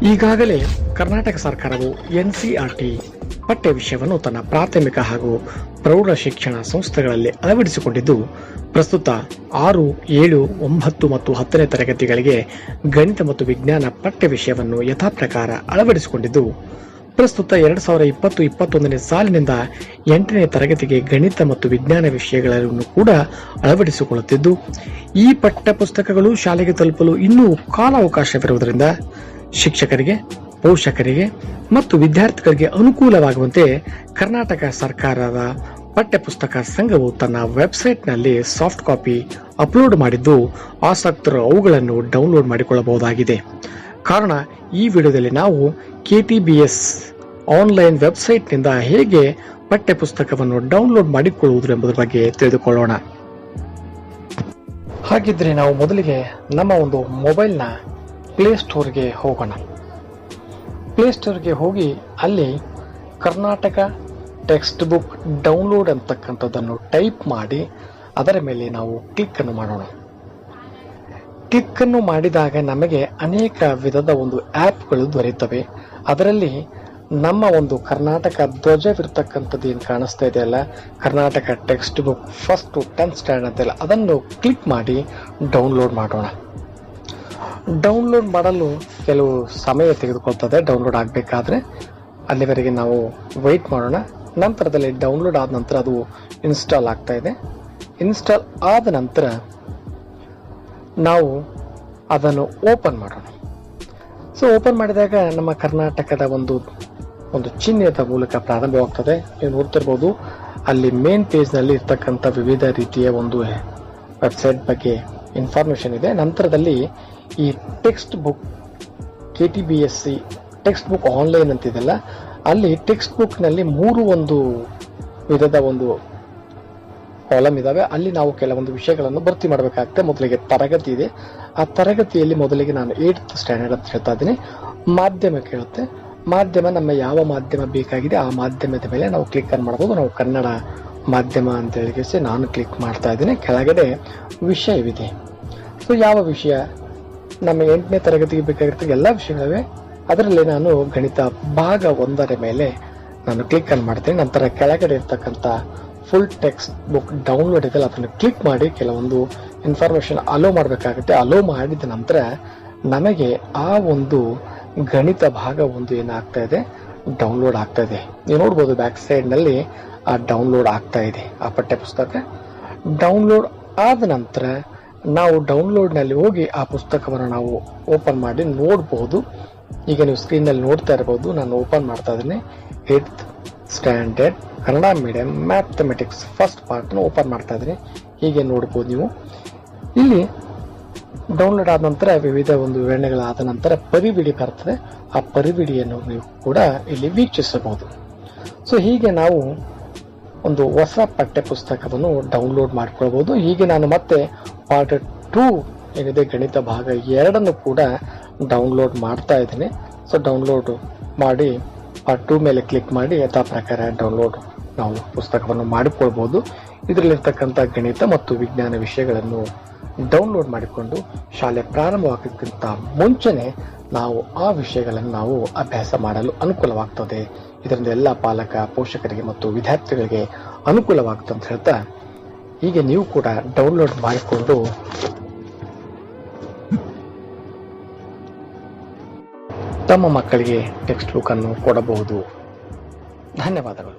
ಈಗಾಗಲೇ ಕರ್ನಾಟಕ ಸರ್ಕಾರವು NCERT ಪಠ್ಯ ವಿಷಯವನ್ನು ತನ್ನ ಪ್ರಾಥಮಿಕ ಹಾಗೂ ಪ್ರೌಢ ಶಿಕ್ಷಣ ಸಂಸ್ಥೆಗಳಲ್ಲಿ ಅಳವಡಿಸಿಕೊಂಡಿದ್ದು, ಪ್ರಸ್ತುತ 6, 7, 9 ಮತ್ತು 10ನೇ ತರಗತಿಗಳಿಗೆ ಗಣಿತ ಮತ್ತು ವಿಜ್ಞಾನ ಪಠ್ಯ ವಿಷಯವನ್ನು ಯಥಾಪ್ರಕಾರ ಅಳವಡಿಸಿಕೊಂಡಿದ್ದು, ಪ್ರಸ್ತುತ 2020-21ನೇ ಸಾಲಿನಿಂದ 8ನೇ ತರಗತಿಗೆ ಗಣಿತ ಮತ್ತು ವಿಜ್ಞಾನ ವಿಷಯಗಳನ್ನು ಕೂಡ ಅಳವಡಿಸಿಕೊಳ್ಳುತ್ತಿದ್ದು, ಈ ಪಠ್ಯ ಪುಸ್ತಕಗಳು ಶಾಲೆಗೆ ತಲುಪಲು ಇನ್ನೂ ಕಾಲಾವಕಾಶವಿರುವುದರಿಂದ ಶಿಕ್ಷಕರಿಗೆ, ಪೋಷಕರಿಗೆ ಮತ್ತು ವಿದ್ಯಾರ್ಥಿಗಳಿಗೆ ಅನುಕೂಲವಾಗುವಂತೆ ಕರ್ನಾಟಕ ಸರ್ಕಾರದ ಪಠ್ಯಪುಸ್ತಕ ಸಂಘವು ತನ್ನ ವೆಬ್ಸೈಟ್ನಲ್ಲಿ ಸಾಫ್ಟ್ ಕಾಪಿ ಅಪ್ಲೋಡ್ ಮಾಡಿದ್ದು, ಆಸಕ್ತರು ಅವುಗಳನ್ನು ಡೌನ್ಲೋಡ್ ಮಾಡಿಕೊಳ್ಳಬಹುದಾಗಿದೆ. ಕಾರಣ, ಈ ವಿಡಿಯೋದಲ್ಲಿ ನಾವು KTBS ಆನ್ಲೈನ್ ವೆಬ್ಸೈಟ್ನಿಂದ ಹೇಗೆ ಪಠ್ಯಪುಸ್ತಕವನ್ನು ಡೌನ್ಲೋಡ್ ಮಾಡಿಕೊಳ್ಳುವುದು ಎಂಬುದರ ಬಗ್ಗೆ ತಿಳಿದುಕೊಳ್ಳೋಣ. ಹಾಗಿದ್ರೆ ನಾವು ಮೊದಲಿಗೆ ನಮ್ಮ ಒಂದು ಮೊಬೈಲ್ನ ಪ್ಲೇಸ್ಟೋರ್ಗೆ ಹೋಗೋಣ. ಪ್ಲೇಸ್ಟೋರ್ಗೆ ಹೋಗಿ ಅಲ್ಲಿ ಕರ್ನಾಟಕ ಟೆಕ್ಸ್ಟ್ ಬುಕ್ ಡೌನ್ಲೋಡ್ ಅಂತಕ್ಕಂಥದ್ದನ್ನು ಟೈಪ್ ಮಾಡಿ ಅದರ ಮೇಲೆ ನಾವು ಕ್ಲಿಕ್ ಅನ್ನು ಮಾಡೋಣ. ಕ್ಲಿಕ್ ಅನ್ನು ಮಾಡಿದಾಗ ನಮಗೆ ಅನೇಕ ವಿಧದ ಒಂದು ಆ್ಯಪ್ಗಳು ದೊರೆಯುತ್ತವೆ. ಅದರಲ್ಲಿ ನಮ್ಮ ಒಂದು ಕರ್ನಾಟಕ ಧ್ವಜವಿರ್ತಕ್ಕಂಥದ್ದು ಏನು ಕಾಣಿಸ್ತಾ ಇದೆಯಲ್ಲ, Karnataka text book first 10th standard ಅಂತೆಲ್ಲ, ಅದನ್ನು ಕ್ಲಿಕ್ ಮಾಡಿ ಡೌನ್ಲೋಡ್ ಮಾಡೋಣ. ಡೌನ್ಲೋಡ್ ಮಾಡಲು ಕೆಲವು ಸಮಯ ತೆಗೆದುಕೊಳ್ತದೆ. ಡೌನ್ಲೋಡ್ ಆಗಬೇಕಾದ್ರೆ ಅಲ್ಲಿವರೆಗೆ ನಾವು ವೆಯ್ಟ್ ಮಾಡೋಣ. ನಂತರದಲ್ಲಿ ಡೌನ್ಲೋಡ್ ಆದ ನಂತರ ಅದು ಇನ್ಸ್ಟಾಲ್ ಆಗ್ತಾ ಇದೆ. ಇನ್ಸ್ಟಾಲ್ ಆದ ನಂತರ ನಾವು ಅದನ್ನು ಓಪನ್ ಮಾಡೋಣ. ಸೊ ಓಪನ್ ಮಾಡಿದಾಗ ನಮ್ಮ ಕರ್ನಾಟಕದ ಒಂದು ಚಿಹ್ನೆಯ ಮೂಲಕ ಪ್ರಾರಂಭವಾಗ್ತದೆ. ನೀವು ನೋಡ್ತಿರ್ಬೋದು, ಅಲ್ಲಿ ಮೇನ್ ಪೇಜ್ನಲ್ಲಿ ಇರ್ತಕ್ಕಂಥ ವಿವಿಧ ರೀತಿಯ ಒಂದು ವೆಬ್ಸೈಟ್ ಬಗ್ಗೆ ಇನ್ಫಾರ್ಮೇಶನ್ ಇದೆ. ನಂತರದಲ್ಲಿ ಈ text book KTBSC text book online ಅಂತಿದೆಲ್ಲ, ಅಲ್ಲಿ ಟೆಕ್ಸ್ಟ್ ಬುಕ್ನಲ್ಲಿ 3 ಒಂದು ವಿಧದ ಒಂದು ಕಾಲಮ್ ಇದಾವೆ. ಅಲ್ಲಿ ನಾವು ಕೆಲವೊಂದು ವಿಷಯಗಳನ್ನು ಭರ್ತಿ ಮಾಡಬೇಕಾಗುತ್ತೆ. ಮೊದಲಿಗೆ ತರಗತಿ ಇದೆ. ಆ ತರಗತಿಯಲ್ಲಿ ಮೊದಲಿಗೆ ನಾನು 8th ಸ್ಟ್ಯಾಂಡರ್ಡ್ ಅಂತ ಹೇಳ್ತಾ ಇದ್ದೀನಿ. ಮಾಧ್ಯಮ ಕೇಳುತ್ತೆ. ಮಾಧ್ಯಮ, ನಮ್ಮ ಯಾವ ಮಾಧ್ಯಮ ಬೇಕಾಗಿದೆ ಆ ಮಾಧ್ಯಮದ ಮೇಲೆ ನಾವು ಕ್ಲಿಕ್ ಅನ್ನು ಮಾಡಬಹುದು. ನಾವು ಕನ್ನಡ ಮಾಧ್ಯಮ ಅಂತ ಹೇಳಿ ನಾನು ಕ್ಲಿಕ್ ಮಾಡ್ತಾ ಇದ್ದೀನಿ. ಕೆಳಗಡೆ ವಿಷಯವಿದೆ. ಸೊ ಯಾವ ವಿಷಯ ನಮ್ಮ 8ನೇ ತರಗತಿಗೆ ಬೇಕಾಗಿರ್ತಕ್ಕ ಎಲ್ಲ ವಿಷಯಗಳಿವೆ. ಅದರಲ್ಲಿ ನಾನು ಗಣಿತ ಭಾಗ 1ರ ಮೇಲೆ ನಾನು ಕ್ಲಿಕ್ ಅನ್ನು ಮಾಡ್ತೀನಿ. ನಂತರ ಕೆಳಗಡೆ ಇರ್ತಕ್ಕಂಥ ಫುಲ್ ಟೆಕ್ಸ್ಟ್ ಬುಕ್ ಡೌನ್ಲೋಡ್ ಇದೆಯಲ್ಲ, ಅದನ್ನು ಕ್ಲಿಕ್ ಮಾಡಿ ಕೆಲವೊಂದು ಇನ್ಫಾರ್ಮೇಶನ್ ಅಲೋ ಮಾಡಬೇಕಾಗುತ್ತೆ. ಅಲೋ ಮಾಡಿದ ನಂತರ ನಮಗೆ ಆ ಒಂದು ಗಣಿತ ಭಾಗ 1 ಏನಾಗ್ತಾ ಇದೆ, ಡೌನ್ಲೋಡ್ ಆಗ್ತಾ ಇದೆ. ನೀವು ನೋಡ್ಬೋದು ಬ್ಯಾಕ್ ಸೈಡ್ನಲ್ಲಿ ಆ ಡೌನ್ಲೋಡ್ ಆಗ್ತಾ ಇದೆ ಆ ಪಠ್ಯ ಪುಸ್ತಕ. ಡೌನ್ಲೋಡ್ ಆದ ನಂತರ ನಾವು ಡೌನ್ಲೋಡ್ನಲ್ಲಿ ಹೋಗಿ ಆ ಪುಸ್ತಕವನ್ನು ನಾವು ಓಪನ್ ಮಾಡಿ ನೋಡಬಹುದು. ಈಗ ನೀವು ಸ್ಕ್ರೀನ್ನಲ್ಲಿ ನೋಡ್ತಾ ಇರಬಹುದು. ನಾನು ಓಪನ್ ಮಾಡ್ತಾ ಇದ್ದೀನಿ. 8th standard Kannada medium mathematics first part open ಮಾಡ್ತಾ ಇದ್ದೀನಿ. ಹೀಗೆ ನೋಡ್ಬೋದು ನೀವು. ಇಲ್ಲಿ ಡೌನ್ಲೋಡ್ ಆದ ನಂತರ ವಿವಿಧ ಒಂದು ವಿವರಣೆಗಳಾದ ನಂತರ ಪರಿವಿಡಿ ಬರ್ತದೆ. ಆ ಪರಿವಿಡಿಯನ್ನು ನೀವು ಕೂಡ ಇಲ್ಲಿ ವೀಕ್ಷಿಸಬಹುದು. ಸೊ ಹೀಗೆ ನಾವು ಒಂದು ಹೊಸ ಪಠ್ಯ ಪುಸ್ತಕವನ್ನು ಡೌನ್ಲೋಡ್ ಮಾಡ್ಕೊಳ್ಬಹುದು. ಹೀಗೆ ನಾನು ಮತ್ತೆ ಪಾರ್ಟ್ 2 ಏನಿದೆ ಗಣಿತ ಭಾಗ 2 ಕೂಡ ಡೌನ್ಲೋಡ್ ಮಾಡ್ತಾ ಇದ್ದೀನಿ. ಸೊ ಡೌನ್ಲೋಡ್ ಮಾಡಿ ಪಾರ್ಟ್ 2 ಮೇಲೆ ಕ್ಲಿಕ್ ಮಾಡಿ ಯಥಾ ಪ್ರಕಾರ ಡೌನ್ಲೋಡ್ ನಾವು ಪುಸ್ತಕವನ್ನು ಮಾಡಿಕೊಳ್ಬಹುದು. ಇದರಲ್ಲಿರ್ತಕ್ಕಂಥ ಗಣಿತ ಮತ್ತು ವಿಜ್ಞಾನ ವಿಷಯಗಳನ್ನು ಡೌನ್ಲೋಡ್ ಮಾಡಿಕೊಂಡು ಶಾಲೆ ಪ್ರಾರಂಭವಾಗೋಕ್ಕಿಂತ ಮುಂಚೆನೆ ನಾವು ಆ ವಿಷಯಗಳನ್ನು ನಾವು ಅಭ್ಯಾಸ ಮಾಡಲು ಅನುಕೂಲವಾಗ್ತದೆ. ಇದರಿಂದ ಎಲ್ಲ ಪಾಲಕ, ಪೋಷಕರಿಗೆ ಮತ್ತು ವಿದ್ಯಾರ್ಥಿಗಳಿಗೆ ಅನುಕೂಲವಾಗುತ್ತೆ ಅಂತ ಹೇಳ್ತಾ, ಹೀಗೆ ನೀವು ಕೂಡ ಡೌನ್ಲೋಡ್ ಮಾಡಿಕೊಂಡು ತಮ್ಮ ಮಕ್ಕಳಿಗೆ ಟೆಕ್ಸ್ಟ್ ಬುಕ್ ಅನ್ನು ಕೊಡಬಹುದು. ಧನ್ಯವಾದಗಳು.